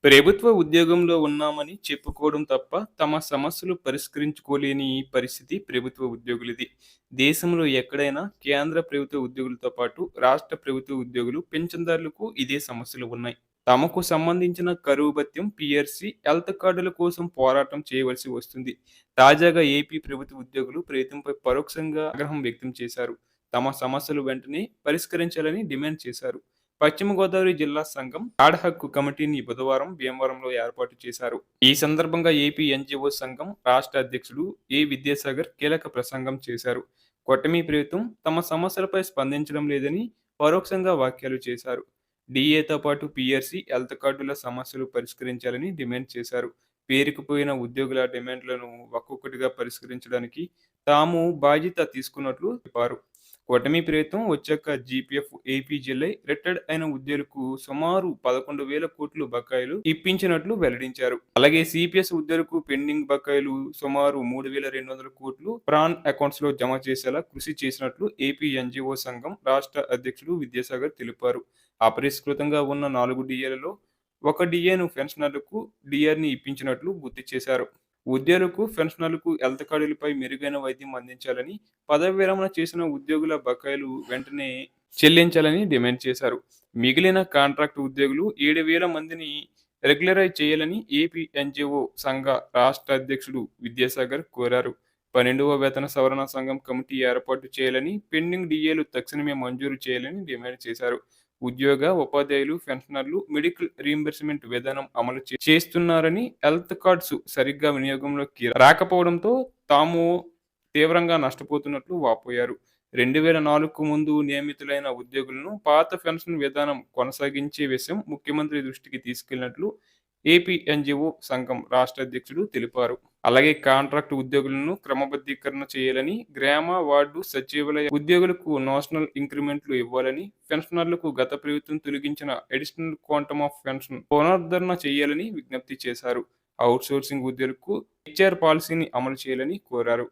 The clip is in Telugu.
ప్రభుత్వ ఉద్యోగంలో ఉన్నామని చెప్పుకోవడం తప్ప, తమ సమస్యలు పరిష్కరించుకోలేని పరిస్థితి ప్రభుత్వ ఉద్యోగులది. దేశంలో ఎక్కడైనా కేంద్ర ప్రభుత్వ ఉద్యోగులతో పాటు రాష్ట్ర ప్రభుత్వ ఉద్యోగులు, పింఛన్దారులకు ఇదే సమస్యలు ఉన్నాయి. తమకు సంబంధించిన కరువు భత్యం, పీఆర్సీ, హెల్త్ కార్డుల కోసం పోరాటం చేయవలసి వస్తుంది. తాజాగా ఏపీ ప్రభుత్వ ఉద్యోగులు ప్రభుత్వంపై పరోక్షంగా ఆగ్రహం వ్యక్తం చేశారు. తమ సమస్యలు వెంటనే పరిష్కరించాలని డిమాండ్ చేశారు. పశ్చిమ గోదావరి జిల్లా సంఘం ఆడహక్కు కమిటీని బుధవారం భీమవరంలో ఏర్పాటు చేశారు. ఈ సందర్భంగా ఏపీ ఎన్జీఓ సంఘం రాష్ట్ర అధ్యక్షుడు ఏ విద్యాసాగర్ కీలక ప్రసంగం చేశారు. కూటమి ప్రభుత్వం తమ సమస్యలపై స్పందించడం లేదని పరోక్షంగా వ్యాఖ్యలు చేశారు. డీఏతో పాటు పీఆర్సీ, హెల్త్ కార్డుల సమస్యలు పరిష్కరించాలని డిమాండ్ చేశారు. పేరుకుపోయిన ఉద్యోగుల డిమాండ్లను ఒక్కొక్కటిగా పరిష్కరించడానికి తాము బాధ్యత తీసుకున్నట్లు చెప్పారు. కూటమి ప్రభుత్వం వచ్చాక జీపీఎఫ్, ఏపీజీఎల్ఐ రిటైర్డ్ అయిన ఉద్యోగులకు సుమారు 11,000 కోట్లు బకాయిలు ఇప్పించినట్లు వెల్లడించారు. అలాగే సిపిఎస్ ఉద్యోగులకు పెండింగ్ బకాయిలు సుమారు 3,200 కోట్లు ప్రాన్ అకౌంట్స్ లో జమ చేసేలా కృషి చేసినట్లు ఏపీ ఎన్జీఓ సంఘం రాష్ట్ర అధ్యక్షుడు విద్యాసాగర్ తెలిపారు. అపరిష్కృతంగా ఉన్న 4 డిఏలలో ఒక డిఏను పెన్షనర్లకు డిఆర్ని ఇప్పించినట్లు గుర్తు చేశారు. ఉద్యోగులకు, పెన్షనర్లకు హెల్త్ కార్డులపై మెరుగైన వైద్యం అందించాలని, పదవి విరమణ చేసిన ఉద్యోగుల బకాయిలు వెంటనే చెల్లించాలని డిమాండ్ చేశారు. మిగిలిన కాంట్రాక్ట్ ఉద్యోగులు 7,000 మందిని రెగ్యులరైజ్ చేయాలని ఏపీ ఎన్జీఓ సంఘ రాష్ట్ర అధ్యక్షుడు విద్యాసాగర్ కోరారు. 12వ వేతన సవరణ సంఘం కమిటీ ఏర్పాటు చేయాలని, పెండింగ్ డిఏలు తక్షణమే మంజూరు చేయాలని డిమాండ్ చేశారు. ఉద్యోగ, ఉపాధ్యాయులు, పెన్షనర్లు మెడికల్ రీయింబర్స్మెంట్ విధానం అమలు చేస్తున్నారని, హెల్త్ కార్డ్స్ సరిగ్గా వినియోగంలోకి రాకపోవడంతో తాము తీవ్రంగా నష్టపోతున్నట్లు వాపోయారు. 2004కు ముందు నియమితులైన ఉద్యోగులను పాత పెన్షన్ విధానం కొనసాగించే విషయం ముఖ్యమంత్రి దృష్టికి తీసుకెళ్లినట్లు ఏపీ ఎన్జీఓ సంఘం రాష్ట్ర అధ్యక్షుడు తెలిపారు. అలాగే కాంట్రాక్ట్ ఉద్యోగులను క్రమబద్ధీకరణ చేయాలని, గ్రామ, వార్డు, సచివాలయ ఉద్యోగులకు నేషనల్ ఇంక్రిమెంట్లు ఇవ్వాలని, పెన్షనర్లకు గత ప్రభుత్వం తొలగించిన అడిషనల్ క్వాంటమ్ ఆఫ్ పెన్షన్ పునరుద్ధరణ చేయాలని విజ్ఞప్తి చేశారు. అవుట్ సోర్సింగ్ ఉద్యోగులకు హెచ్ఆర్ పాలసీని అమలు చేయాలని కోరారు.